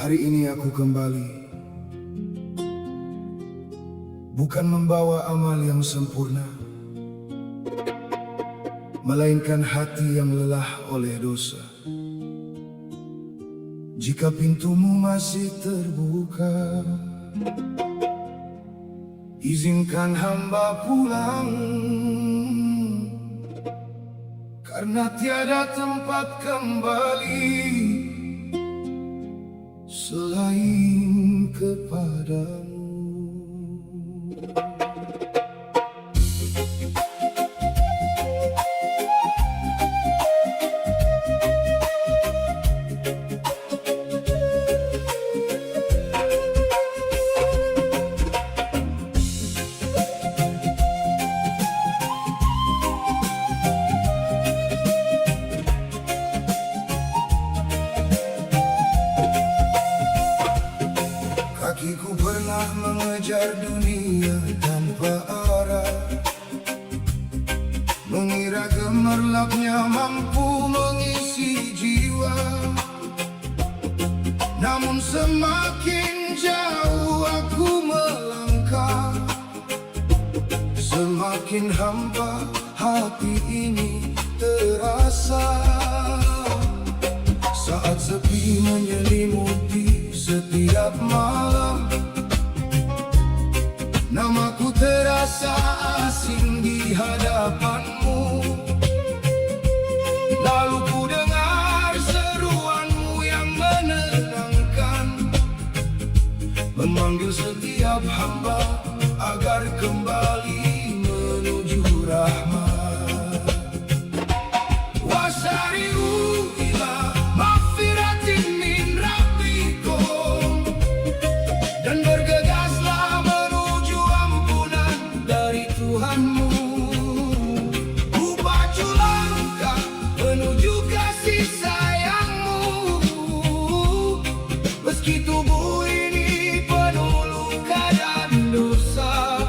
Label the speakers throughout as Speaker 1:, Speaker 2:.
Speaker 1: Hari ini aku kembali, bukan membawa amal yang sempurna, melainkan hati yang lelah oleh dosa. Jika pintumu masih terbuka, izinkan hamba pulang, karena tiada tempat kembali selain kepadamu. Kakiku pernah mengejar dunia tanpa arah, mengira gemerlapnya mampu mengisi jiwa. Namun semakin jauh aku melangkah, semakin hampa hati ini terasa. Saat sepi menyelimuti setiap malam, namaku terasa asing di hadapanmu. Lalu ku dengar seruanmu yang menenangkan, memanggil setiap hamba agar kembali menuju rahmat. Wasari'u ila maghfiratin min rabbikum, dan bergegaslah menuju ampunan dari Tuhanmu. Ku pacu langkah menuju kasih sayangmu, meski tubuh ini penuh luka dan dosa.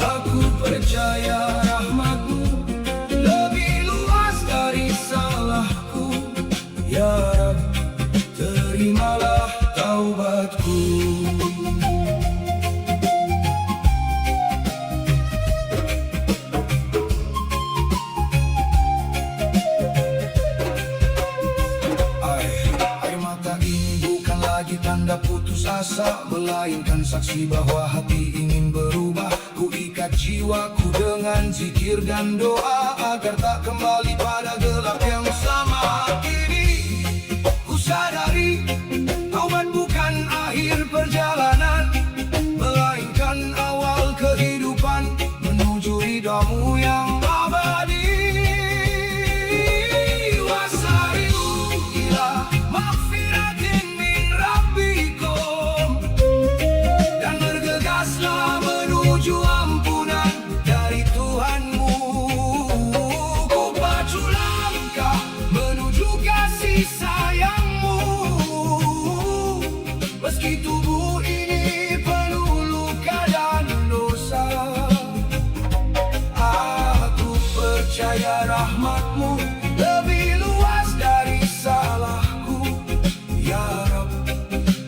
Speaker 1: Aku percaya rahmat-Mu lebih luas dari salahku. Ya Rab, terimalah taubatku. Air mata ini bukan lagi tanda putus asa, melainkan saksi bahwa hati ingin berubah. Ku ikat jiwaku dengan zikir dan doa, agar tak kembali pada gelap yang sama. Kini ku sadari, taubat bukan akhir perjalanan, melainkan awal kehidupan menuju ridha-Mu yang abadi. Wasari'u ila maghfiratin min rabbikum, dan bergegaslah menuju ampunan dari Tuhanmu. Ku pacu langkah menuju kasih sayang-Mu, meski tubuh ini penuh luka dan dosa. Aku percaya rahmat-Mu lebih luas dari salahku. Ya Rab,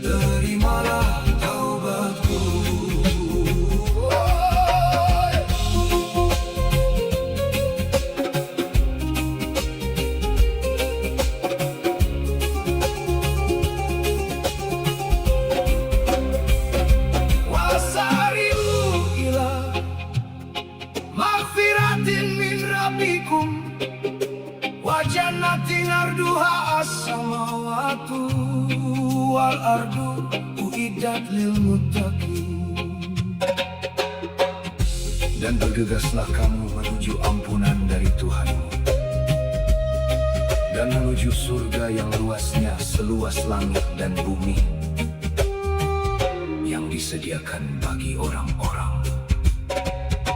Speaker 1: terimalah taubatku. Wasari'u ila maghfiratin min rabbikum, wa jannatin arduha as-samawatu wal ardu uiddat lil muttaqin. Dan bergegaslah kamu menuju ampunan dari Tuhanmu, dan menuju surga yang luasnya seluas langit dan bumi, yang disediakan bagi orang-orang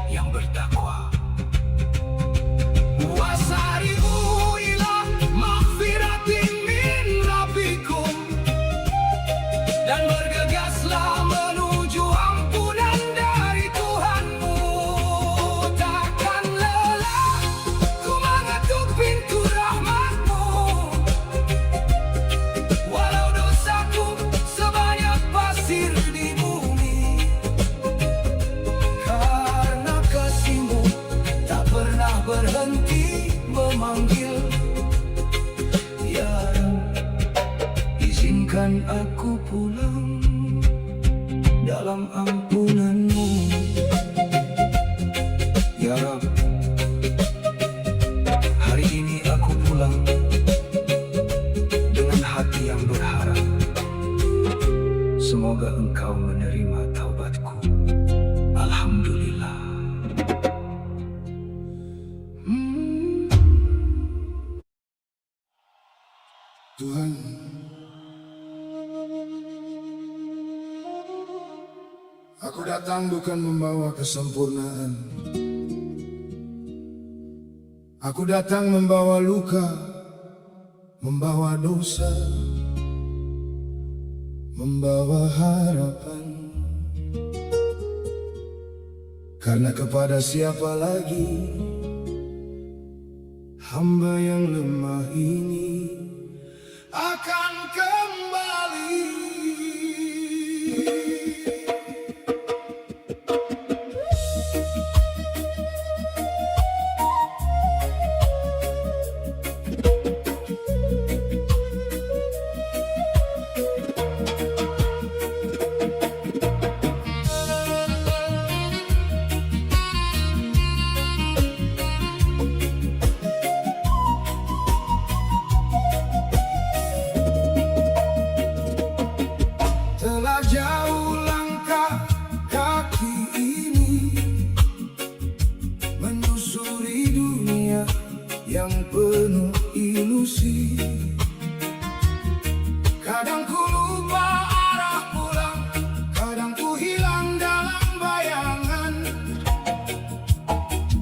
Speaker 1: yang bertakwa. Wasari'u ila maghfiratin min rabbikum, dan bergegaslah menuju ampunan dari Tuhanmu. Takkan lelah ku mengetuk pintu rahmat-Mu, walau dosa ya Rab. Hari ini aku pulang dengan hati yang berharap. Semoga Engkau menerima taubatku. Alhamdulillah. Tuhan, aku datang bukan membawa kesempurnaan. Aku datang membawa luka, membawa dosa, membawa harapan. Karena kepada siapa lagi hamba yang lemah ini akan kembali. Telah jauh langkah kaki ini menyusuri dunia yang penuh ilusi. Kadang ku lupa arah pulang, kadang ku hilang dalam bayangan.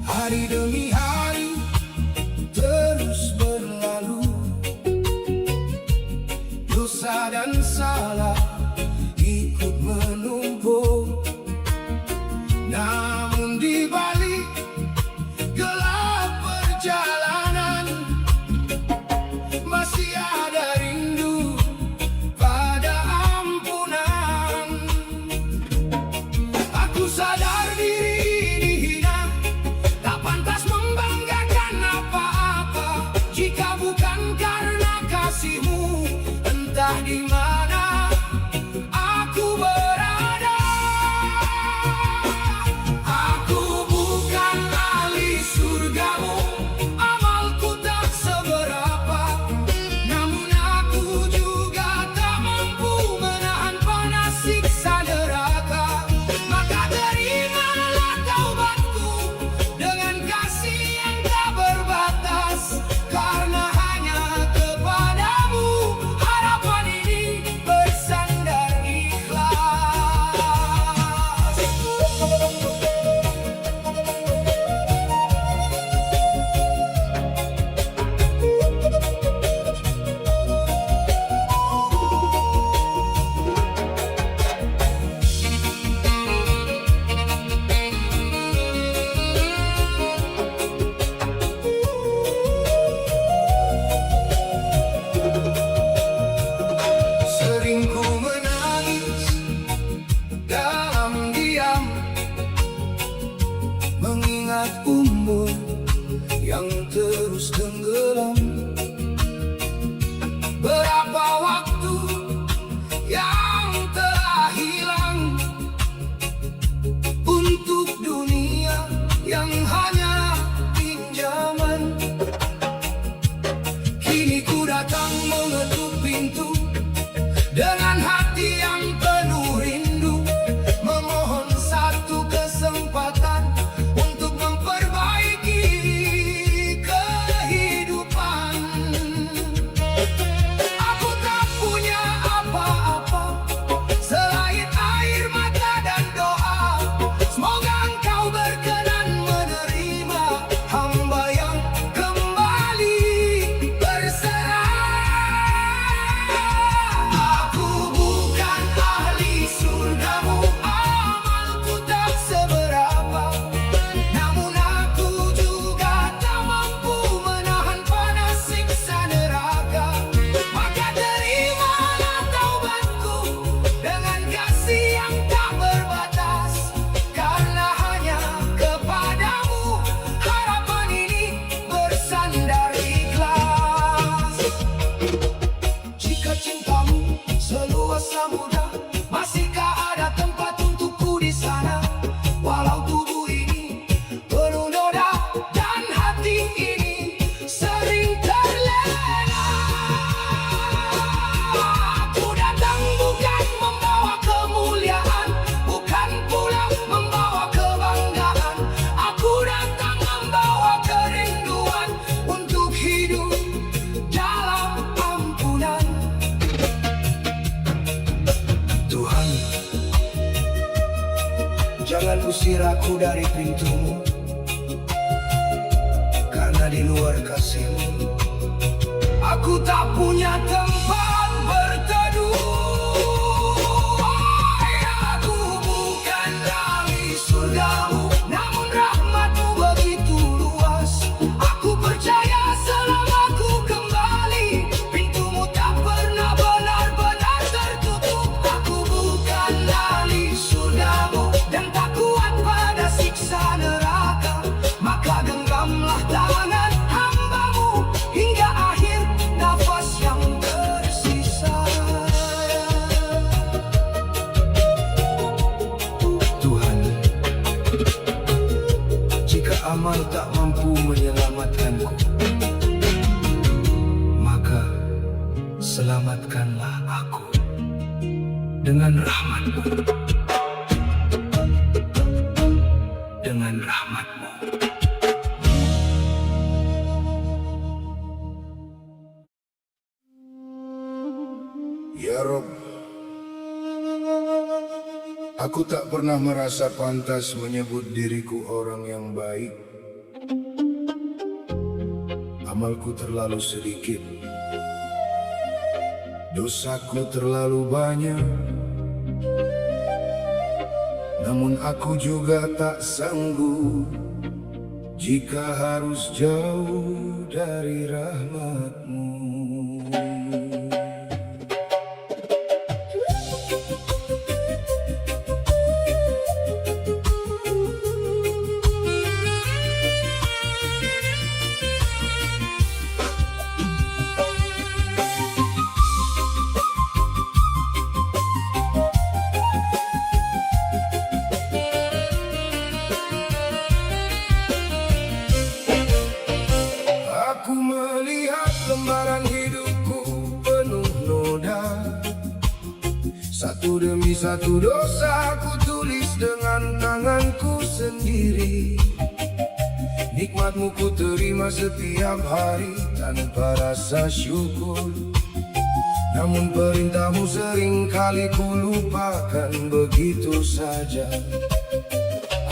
Speaker 1: Hari demi hari terus berlalu, dosa dan salah ikut menumpuk. Namun di balik gelap perjalanan masih ada rindu pada ampunan. Aku sadar diri ini hina, tak pantas membanggakan apa-apa jika bukan karena kasih-Mu. Entah di mana aku berada, aku bukan ahli surga-Mu, amalku tak seberapa, namun aku juga tak mampu menahan panas siksa neraka. Maka terimalah taubatku dengan kasih yang tak berbatas, karena hanya kepadamu harapan ini bersandar ikhlas. Sering ku menangis dalam diam, mengingat umur yang terus tenggelam. Berapa waktu yang telah hilang untuk dunia yang hanya pinjaman. Kini ku datang mengetuk pintu dengan hati yang penuh rindu, memohon satu kesempatan untuk memperbaiki kehidupan. usir aku dari pintumu, karena di luar kasihmu aku tak punya tempat berteduh. Aku bukan dari surgamu, namun rahmatmu begitu luas. Aku percaya selama ku kembali, pintumu tak pernah benar-benar tertutup. Aku bukan dari surgamu dan tak kuat pada siksa neraka, maka genggamlah tangan hambamu hingga akhir nafas yang tersisa. Tuhan, jika amal tak mampu menyelamatkanku, maka selamatkanlah aku dengan rahmat-Mu. Dengan rahmat-Mu. Ya Rob, aku tak pernah merasa pantas menyebut diriku orang yang baik. Amalku terlalu sedikit, dosaku terlalu banyak. Namun aku juga tak sanggup jika harus jauh dari rahmat-Mu. Aku melihat lembaran hidupku penuh noda, satu demi satu dosa ku tulis dengan tanganku sendiri. Nikmat-Mu ku terima setiap hari tanpa rasa syukur, namun perintah-Mu seringkali ku lupakan begitu saja.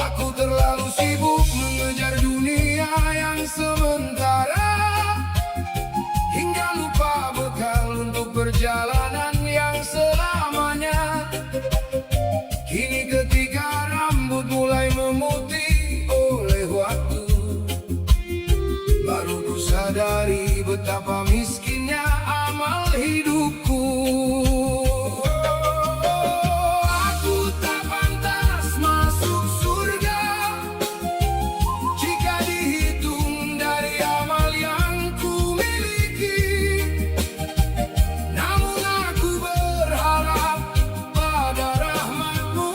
Speaker 1: Aku terlalu sibuk mengejar dunia yang sementara, hingga lupa bekal untuk perjalanan yang selamanya. Kini ketika rambut mulai memutih oleh waktu, baru ku sadari betapa miskinnya amal hidupku. Aku tak pantas masuk surga jika dihitung dari amal yang ku miliki. Namun aku berharap pada rahmat-Mu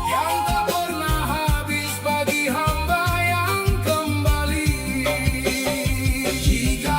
Speaker 1: yang tak pernah habis bagi hamba yang kembali. Jika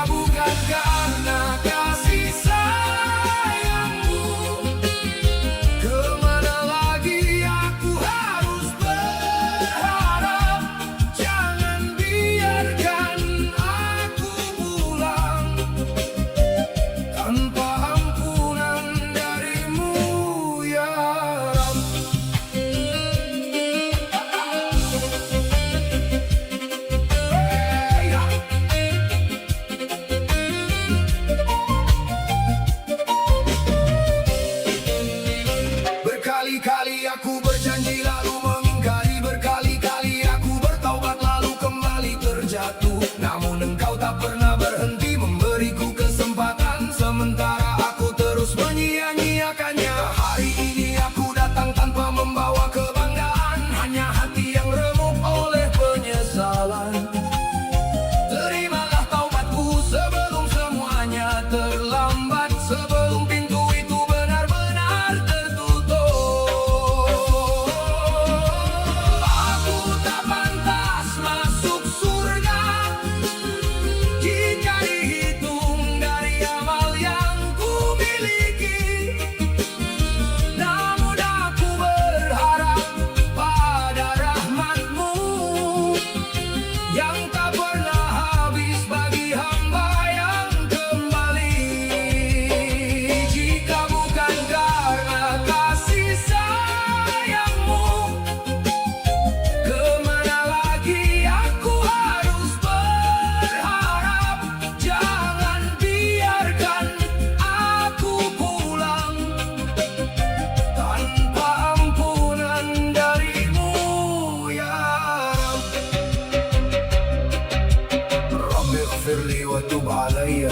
Speaker 1: علي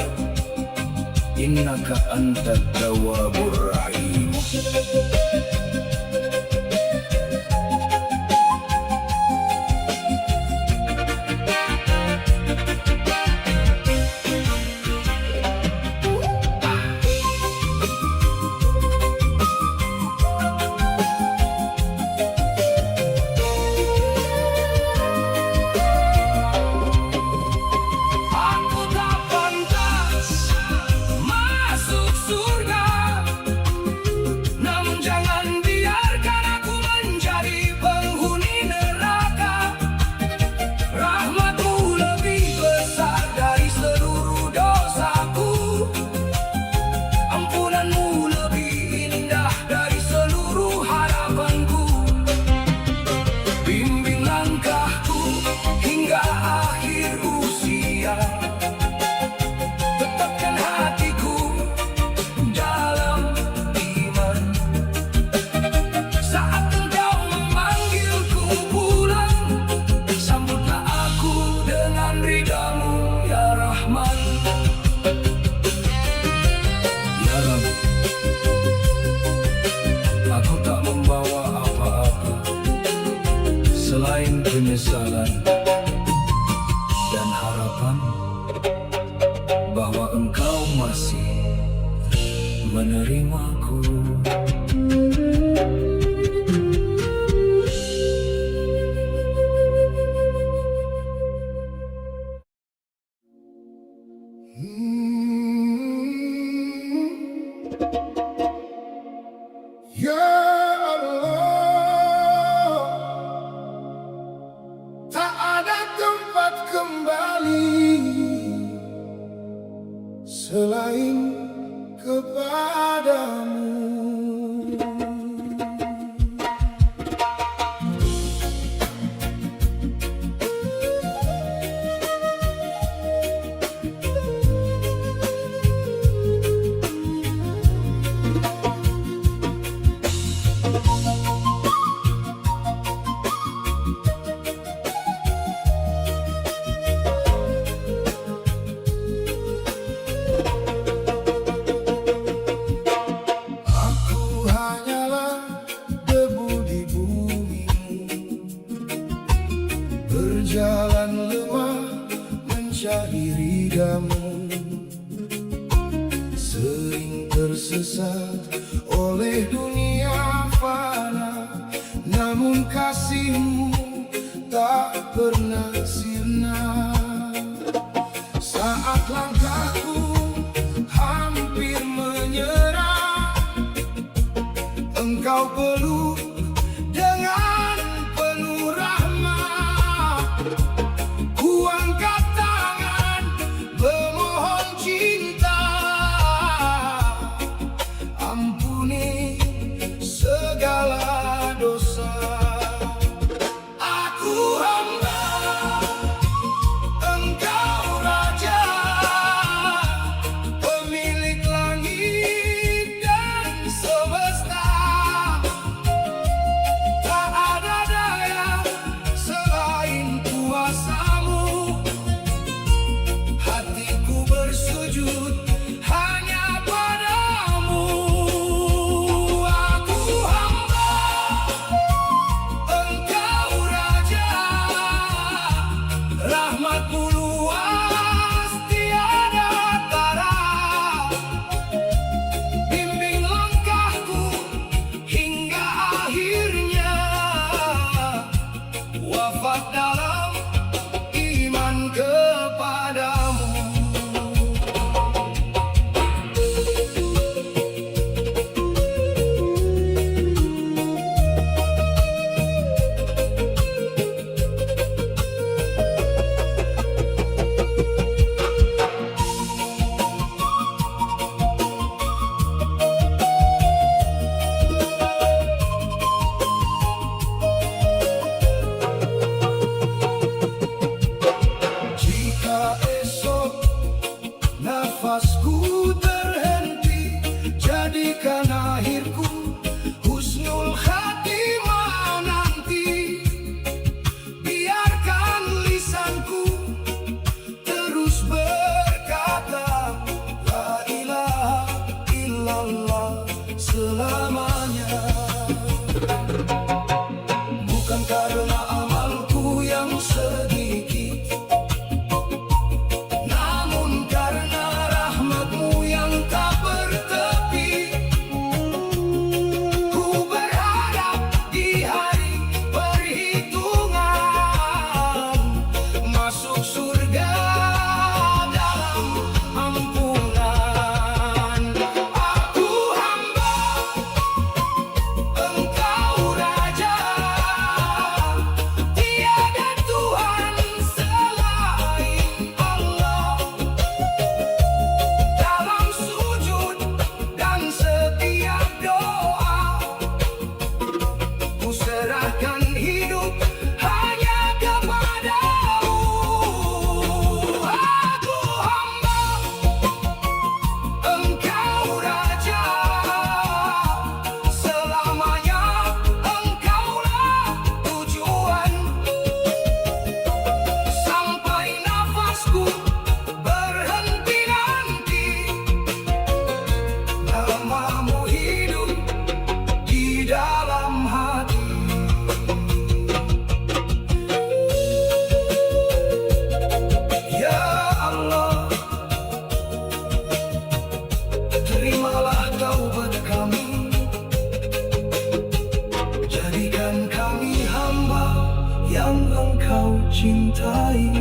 Speaker 1: إنك أنت التواب الرحيم. Selain penyesalan dan harapan bahwa Engkau masih menerimaku. Ya selain kepadamu. Berjalan lemah mencari ridamu, sering tersesat oleh dunia fana, namun kasihmu tak pernah sirna. Saat langkahku hampir menyerah, Engkau peluk dengan penuh rahmat. Ku angkat tangan memohon cinta, ampuni segala dosa. Aku hamba, Engkau Raja, pemilik langit dan semesta. Tak ada daya selain kuasa-Mu, hatiku bersujud hanya padamu. Aku hamba, Engkau Raja, rahmat-Mu luas tiada tara. Bimbing langkahku hingga akhirnya, wafat dalam iman kepadamu. yang engkau cintai.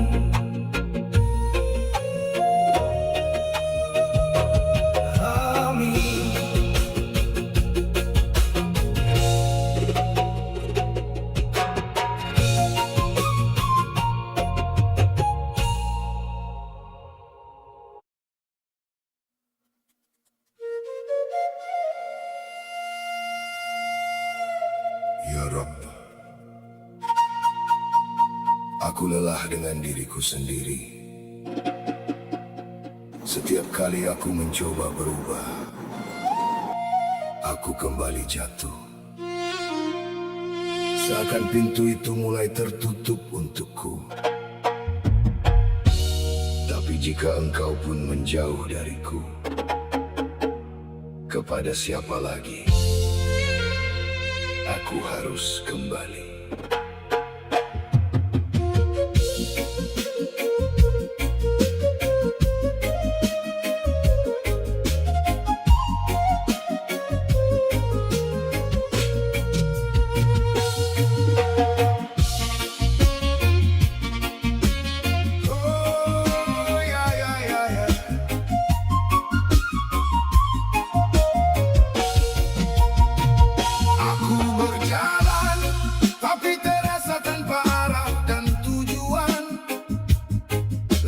Speaker 1: Ya Rabb, aku lelah dengan diriku sendiri. Setiap kali aku mencoba berubah, aku kembali jatuh. Seakan pintu itu mulai tertutup untukku. Tapi jika engkau pun menjauh dariku, kepada siapa lagi aku harus kembali?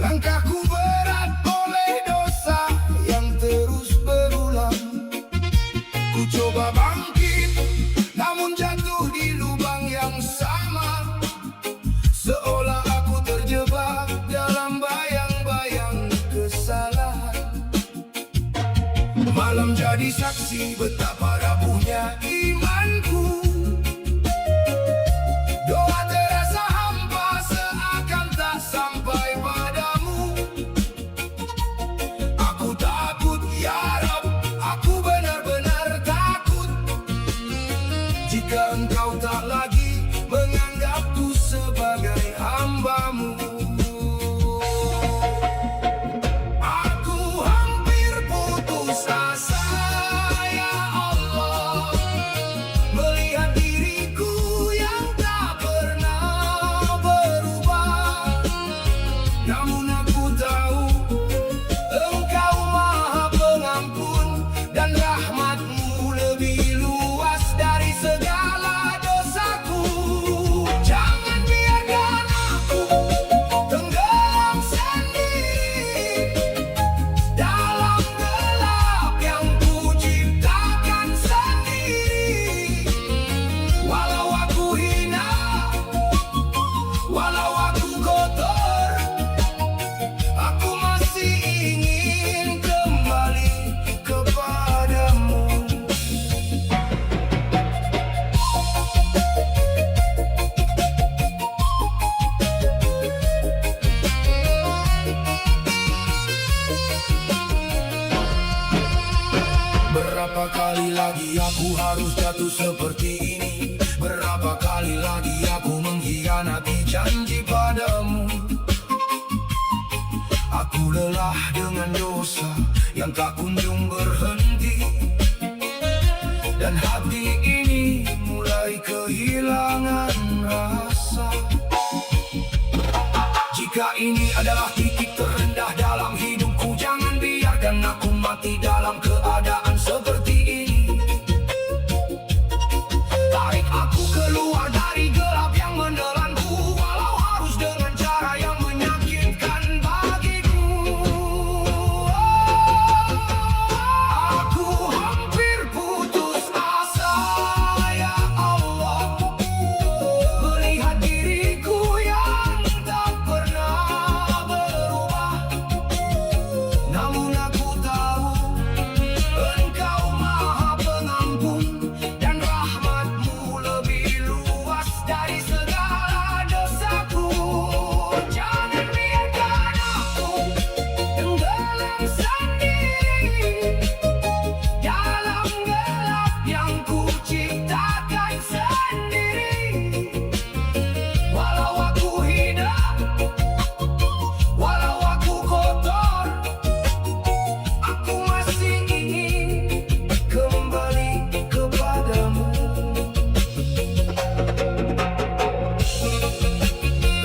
Speaker 1: Langkahku berat oleh dosa yang terus berulang. Ku coba bangkit, namun jatuh di lubang yang sama. Seolah aku terjebak dalam bayang-bayang kesalahan. Malam jadi saksi betapa rapuhnya imanku. Doa terasa hampa seakan tak sampai padamu. Aku takut ya Rabb, aku benar-benar takut. Jika engkau tak lagi menganggapku sebagai hambamu. Aku hampir putus asa ya Allah, melihat diriku yang tak pernah berubah. Namun aku tahu Engkau Maha Pengampun dan rahmat-Mu lebih luas dari segala dosaku. Jangan biarkan aku tenggelam sendiri dalam gelap yang Ku ciptakan sendiri. Walau aku hina, walau aku kotor, aku masih ingin kembali kepadamu. Berapa kali lagi aku harus jatuh seperti ini? Berapa kali lagi aku mengkhianati janji padamu? Aku lelah dengan dosa yang tak kunjung berhenti, dan hati ini mulai kehilangan rasa. Jika ini adalah titik terendah dalam hidupku, jangan biarkan aku mati dalam keadaan seperti ini. Tarik aku keluar dari gelap yang menelanku, walau harus dengan cara yang menyakitkan bagiku. Aku hampir putus asa ya Allah, melihat diriku yang tak pernah berubah.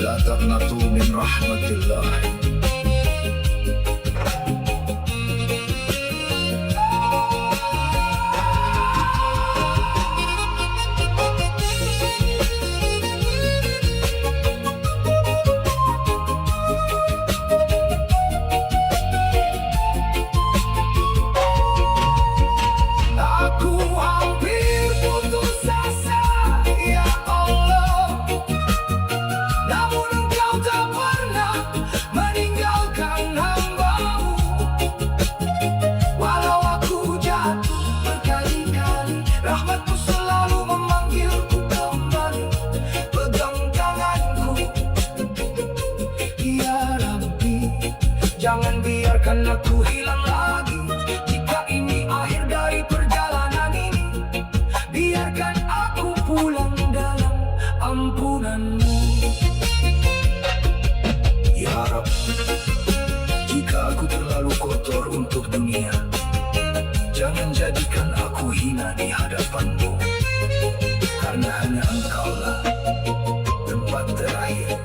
Speaker 1: la taqnatu min rahmatillah.
Speaker 2: Aku hampir putus asa, ya Allah, namun Engkau tak pernah meninggalkan hamba-Mu. Walau aku jatuh berkali-kali, rahmat-Mu selalu memanggilku kembali. Pegang tanganku, ya Rabbi, jangan biarkan aku hilang lagi. Jika ini akhir dari perjalanan ini, biarkan aku pulang dalam ampunan-Mu.
Speaker 1: Ya Rab, jika aku terlalu kotor untuk dunia, jangan jadikan aku hina di hadapan-Mu, karena hanya Engkaulah tempat terakhir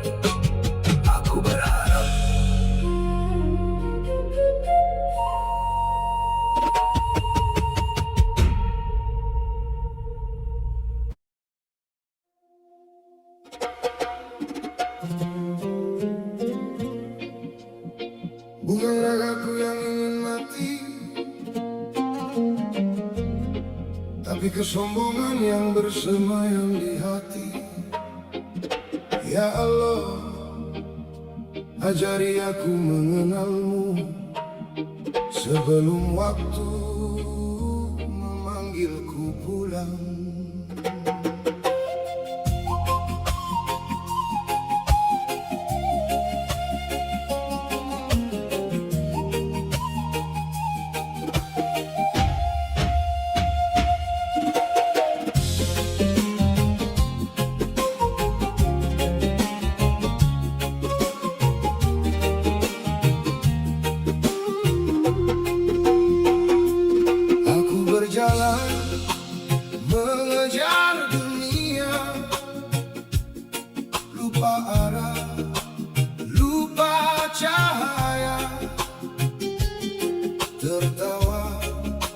Speaker 1: aku berharap. Bukan ragaku yang ingin mati, tapi kesombongan yang bersemayam di hati. Ya Allah, ajari aku mengenal-Mu sebelum waktu memanggilku pulang. Aku berjalan mengejar dunia, lupa arah, lupa cahaya, tertawa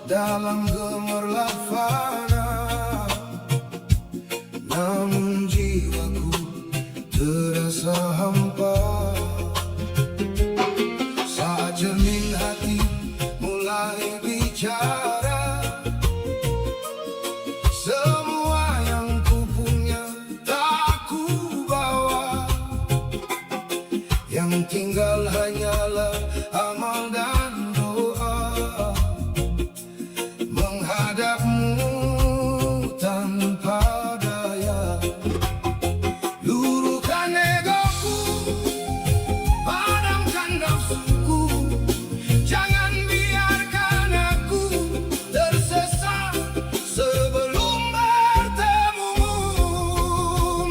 Speaker 1: dalam gemerlap fana. Namun jiwaku terasa hampa saat cermin hati mulai bicara. Semua yang ku punya tak ku bawa, yang tinggal hanyalah amal dan doa. Menghadap-Mu tanpa daya, luruhkan egoku, padamkan nafsuku. Jangan biarkan aku tersesat sebelum bertemu-Mu.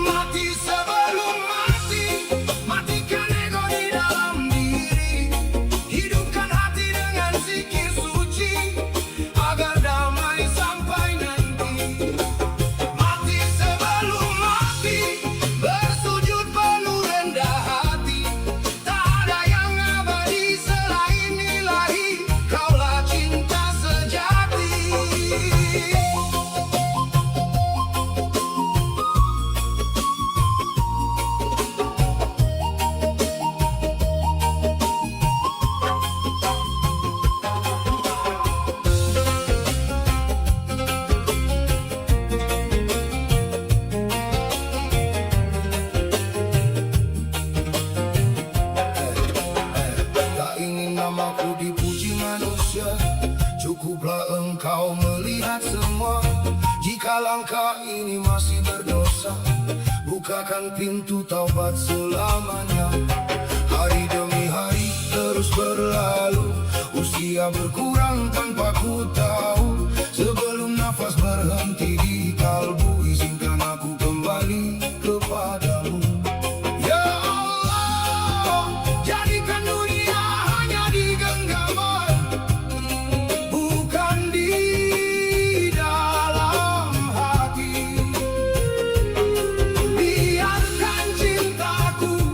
Speaker 1: Mati sebelum mati, matikan ego di dalam diri. Hidupkan hati dengan zikir suci, agar damai sampai nanti. Mati sebelum mati, bersujud penuh rendah hati. Tak ada yang abadi selain Ilahi, Kaulah cinta sejati. Tak ingin namaku dipuji manusia, cukuplah Engkau melihat semua. Jika langkah ini masih berdosa, bukakan pintu taubat selamanya. Hari demi hari terus berlalu, usia berkurang tanpa ku tahu. Sebelum nafas berhenti di kalbu, izinkan aku kembali kepadamu. Ya Allah, jadikan dunia hanya di genggaman, bukan di dalam hati. Biarkan cintaku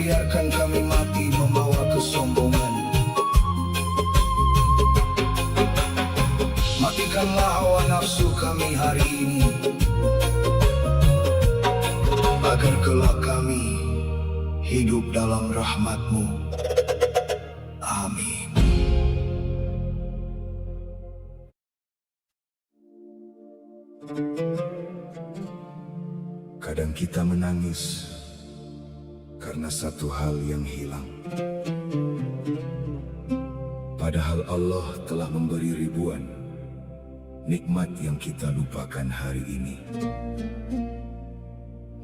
Speaker 1: biarkan kami mati membawa kesombongan. Matikanlah hawa nafsu kami hari ini, agar kelak kami hidup dalam rahmat-Mu. Amin. Kadang kita menangis karena satu hal yang hilang, padahal Allah telah memberi ribuan nikmat yang kita lupakan hari ini.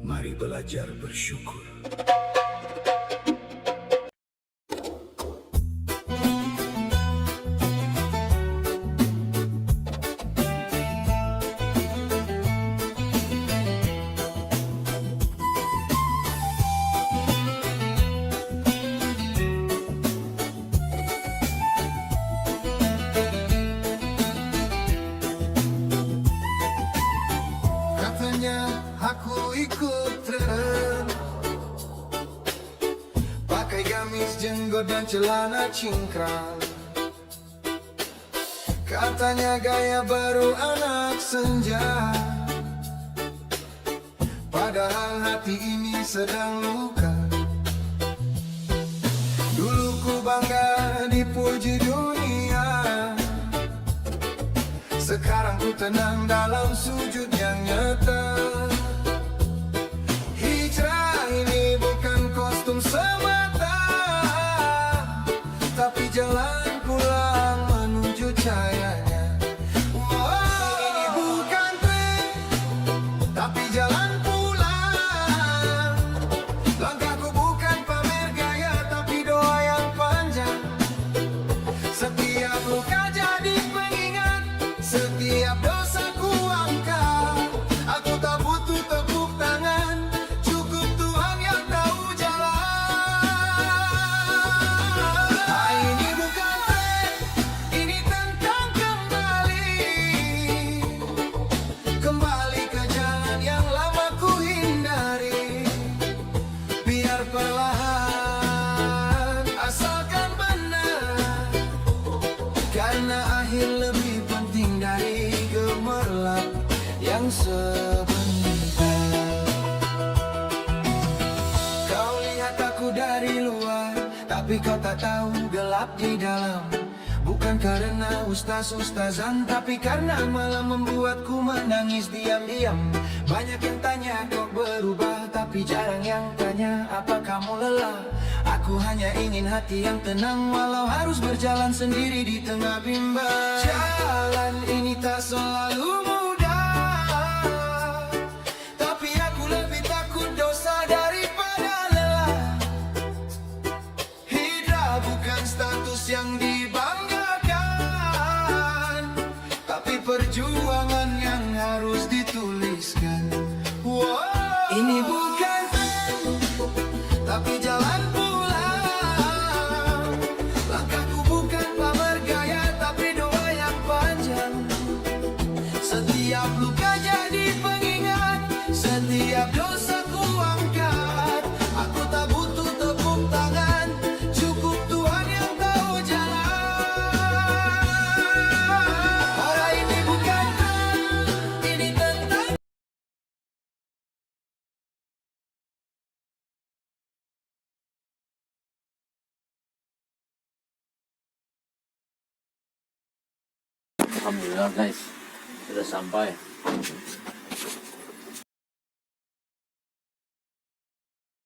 Speaker 1: Mari belajar bersyukur. Aku ikut tren, pakai gamis, jenggot dan celana cingkrang. Katanya gaya baru anak senja, padahal hati ini sedang luka. Dulu ku bangga dipuji dunia, sekarang ku tenang dalam sujud yang nyata. Ini bukan kostum semata, tapi jalan pulang menuju cahayanya. Ini bukan tren, tapi jalan pulang. Langkahku bukan pamer gaya, tapi doa yang panjang. Setiap luka jadi pengingat, setiap dosa ku angkat. Aku tak butuh tepuk tangan, karena akhir lebih penting dari gemerlap yang sebentar. Kau lihat aku dari luar, tapi kau tak tahu gelap di dalam. Bukan karena ustaz-ustazan, tapi karena malam membuatku menangis diam-diam. Banyak yang tanya kok berubah, tapi jarang yang tanya apa kamu lelah. Aku hanya ingin hati yang tenang, walau harus berjalan sendiri di tengah bimbang. Jalan ini tak selalu mudah, tapi aku lebih takut dosa daripada lelah. Hijrah bukan status yang dibanggakan, tapi perjuangan yang harus dituliskan. Ini bukan tren, tapi jalan pulang. Langkahku bukan pamer gaya, tapi doa yang panjang. Setiap luka jadi pengingat, setiap dosa ku angkat. Aku tak butuh tepuk tangan, cukup Tuhan yang tahu jalan. Orang ini bukan tren, ini tentang.
Speaker 3: Alhamdulillah guys, sudah sampai.